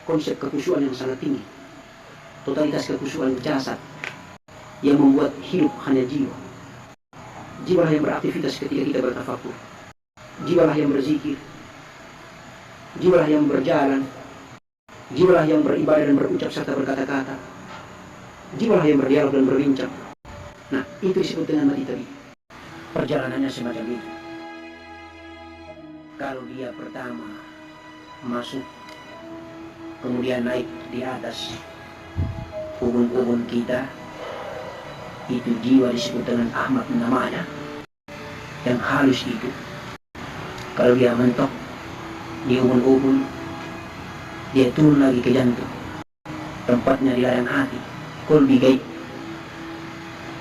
konsep kekhusyuan yang sangat tinggi, totalitas kekhusyuan jasad yang membuat hidup hanya jiwa. Jiwalah yang beraktivitas ketika kita bertafakur, jiwalah yang berzikir, jiwalah yang berjalan, jiwalah yang beribadah dan berucap serta berkata-kata, jiwalah yang berdialog dan berbincang. Nah, itu disebut dengan mati tadi. Perjalanannya semacam itu. Kalau dia pertama masuk, kemudian naik di atas ubun-ubun kita, itu jiwa disebut dengan Ahmad namanya, yang halus itu. Kalau dia mentok di ubun-ubun, dia turun lagi ke jantung, tempatnya di ladang hati, kolbi gaib,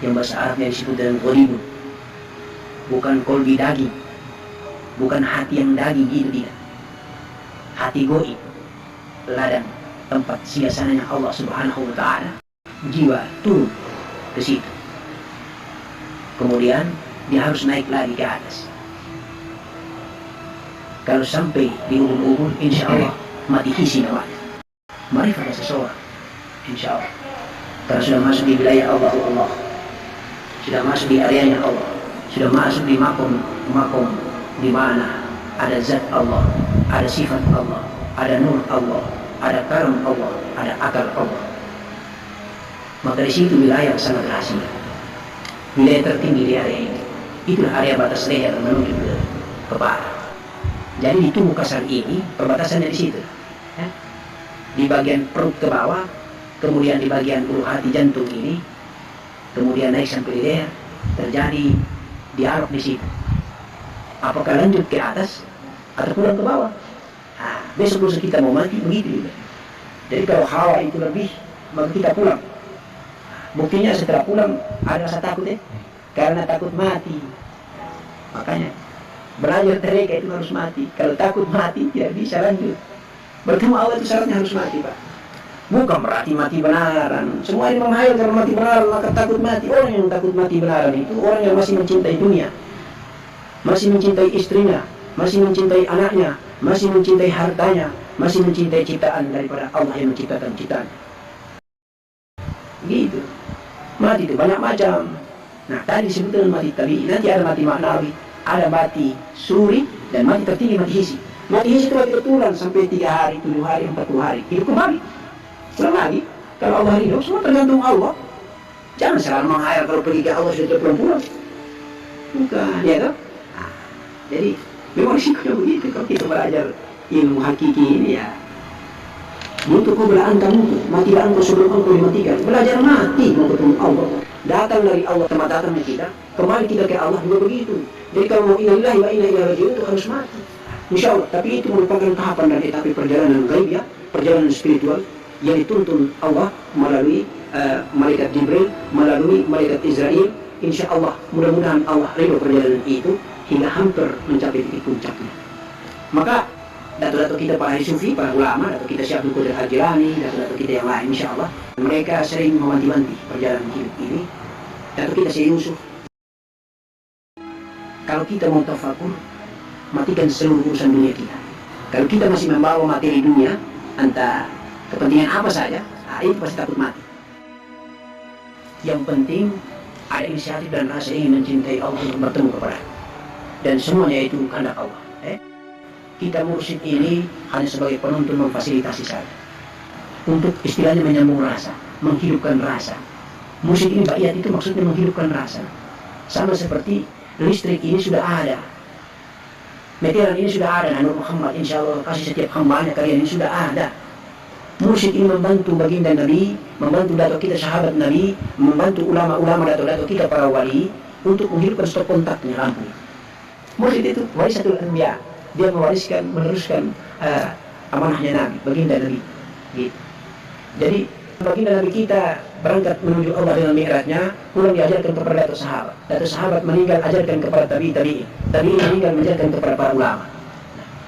yang bahasa Arabnya disebut dengan qalbun, bukan kolbi daging, bukan hati yang daging itu tidak. Hati goib, ladang, tempat singgasananya Allah Subhanahu wa Ta'ala. Jiwa turun ke situ. Kemudian dia harus naik lagi ke atas. Kalau sampai di ubun-ubun, insya Allah mati hisi namanya. Marifat seseorang, insya Allah. Kalau sudah masuk di wilayah Allah, sudah masuk di areanya Allah, sudah masuk di makom di mana ada zat Allah, ada sifat Allah, ada nur Allah, ada karam Allah, ada akal Allah. Maka di situ wilayah sangat rahasia, wilayah tertinggi di area ini. Itulah area batas leher menuju ke kepala. Jadi di tubuh kasar ini perbatasannya di situ, ya. Di bagian perut ke bawah, kemudian di bagian ulu hati jantung ini, kemudian naik sampai di leher, terjadi dialog di situ. Apakah lanjut ke atas atau pulang ke bawah? Nah, besok kita mau mati begitu juga. Jadi kalau hawa itu lebih, maka kita pulang. Buktinya setelah pulang ada rasa takut karena takut mati. Makanya belajar mereka itu harus mati. Kalau takut mati tidak bisa lanjut. Bertemu Allah itu syaratnya harus mati, Pak. Bukan berarti mati benaran. Semua ini menghayal kalau mati benaran maka takut mati. Orang yang takut mati benaran itu orang yang masih mencintai dunia, masih mencintai istrinya, masih mencintai anaknya, masih mencintai hartanya, masih mencintai ciptaan daripada Allah yang menciptakan ciptaan. Gitu. Mati itu banyak macam. Nah, tadi disebut dengan mati tabii. Nanti ada mati maknawi, ada mati suri, dan mati tertinggi mati hisi. Mati hisi itu mati betulan sampai 3 hari, 7 hari, 40 hari. Hidup kembali. Pulang lagi. Kalau Allah hidup, semua tergantung Allah. Jangan selalu menghayal kalau pergi ke Allah sudah pulang-pulang. Bukan, ya toh? Nah, jadi memang risikonya begitu kalau kita belajar ilmu hakiki ini ya. Untuk kau belahan kamu, matilah engkau sebelum engkau dimatikan. Belajar mati mau ketemu Allah. Datang dari Allah tempat datangnya kita, kembali kita ke Allah juga begitu. Jadi kalau mau innalillahi wa inna ilaihi raji'un itu harus mati. Insya Allah, tapi itu merupakan tahapan dan etape perjalanan gaib ya, perjalanan spiritual yang dituntun Allah melalui malaikat Jibril, melalui malaikat Israel. Insya Allah, mudah-mudahan Allah ridho perjalanan itu hingga hampir mencapai titik puncaknya. Maka dato-dato kita para sufi, para ulama, dato kita Syaikhul Qadir Al-Jilani, dato-dato kita yang lain, insya Allah mereka sering mewanti-wanti perjalanan hidup ini. Dato kita Syekh Yusuf, kalau kita mau tafakur, matikan seluruh urusan dunia kita. Kalau kita masih membawa materi dunia, entah kepentingan apa saja, nah itu pasti takut mati. Yang penting ada inisiatif dan rasa ingin mencintai Allah untuk bertemu kepada, dan semuanya itu kehendak Allah. Kita mursyid ini hanya sebagai penuntun memfasilitasi saja, untuk istilahnya menyambung rasa, menghidupkan rasa. Mursyid ini baiat itu maksudnya menghidupkan rasa. Sama seperti listrik ini sudah ada, meteran ini sudah ada, Nur Muhammad insya Allah kasih setiap hambanya kalian ini sudah ada. Mursyid ini membantu baginda Nabi, membantu dato kita sahabat Nabi, membantu ulama-ulama dato-dato kita para wali untuk menghidupkan stop kontaknya lampu. Mursyid itu warisatul anbiya, dia meneruskan amanahnya Nabi, baginda Nabi. Gitu. Jadi baginda Nabi kita berangkat menuju Allah dengan mi'rajnya, pulang diajarkan kepada dato sahabat. Dato sahabat meninggal ajarkan kepada tabi'in, tabi'in meninggal mengajarkan kepada para ulama.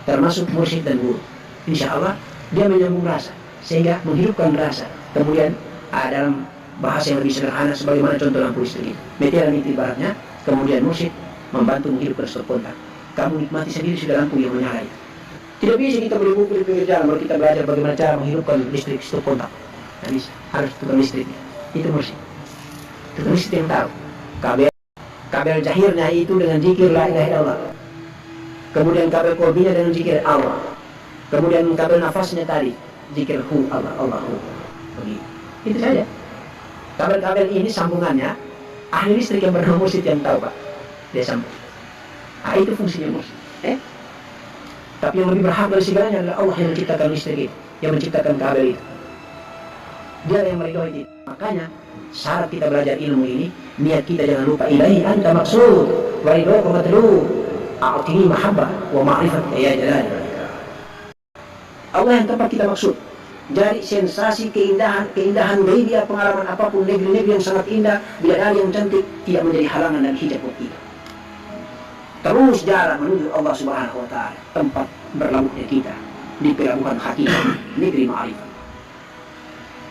Termasuk mursyid dan guru. Insya Allah dia menyambung rasa, sehingga menghidupkan rasa. Kemudian dalam bahasa yang lebih sederhana sebagaimana contoh lampu listrik itu, meteran itu ibaratnya, kemudian mursyid membantu menghidupkan stop kontak. Kamu nikmati sendiri sudah lampu yang menyala itu. Tidak bisa kita beli buku di pinggir jalan baru kita belajar bagaimana cara menghidupkan listrik stop kontak. Tidak bisa, harus tukang listriknya. Itu mesti. Tukang listrik yang tahu. Kabel jahirnya itu dengan zikir la ilaha illallah. Kemudian kabel kolbinya dengan zikir Allah. Kemudian kabel nafasnya tadi zikir hu Allah Allahu. Begitu. Itu saja. Kabel-kabel ini sambungannya ahli listrik yang bernama Mursyid yang tahu Pak. Dia sambung. Itu fungsinya Mursyid. Tapi yang lebih berhak dari segalanya adalah Allah yang menciptakan listrik itu, yang menciptakan kabel itu. Dia yang meridhoi itu. Makanya syarat kita belajar ilmu ini, niat kita jangan lupa ilahi anta maksud wa ridhoka matlub a'tini mahabbah wa ma'rifat ya jalal. Allah yang tempat kita maksud. Dari sensasi keindahan ghaibiyah, pengalaman apapun, negeri-negeri yang sangat indah, bidadari yang cantik tidak menjadi halangan dan hijab buat kita. Terus jalan menuju Allah Subhanahu wa taala, tempat berlabuhnya kita di pelabuhan hakikat, negeri ma'rifat.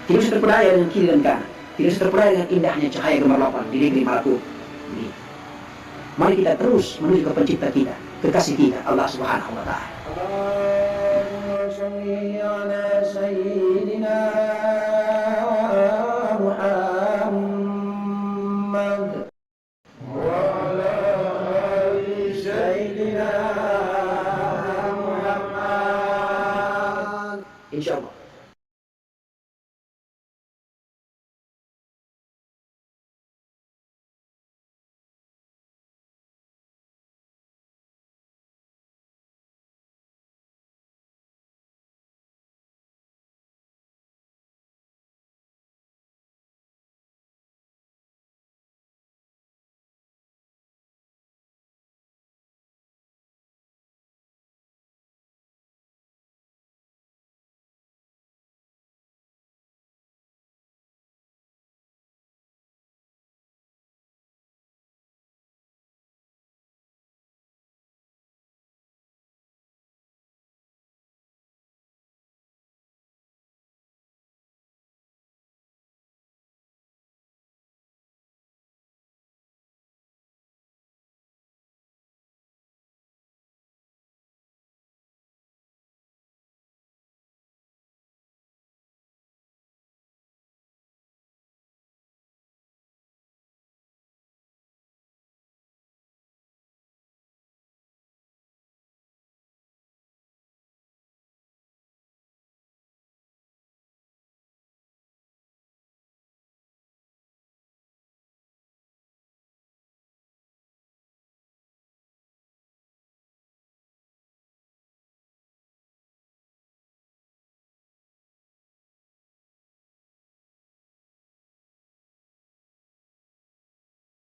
Tidak usah terpedaya dengan kiri dan kanan, tidak usah terpedaya dengan indahnya cahaya gemerlapan di negeri malakut. Mari kita terus menuju ke pencipta kita, kekasih kita, Allah Subhanahu wa taala. Insya Allah.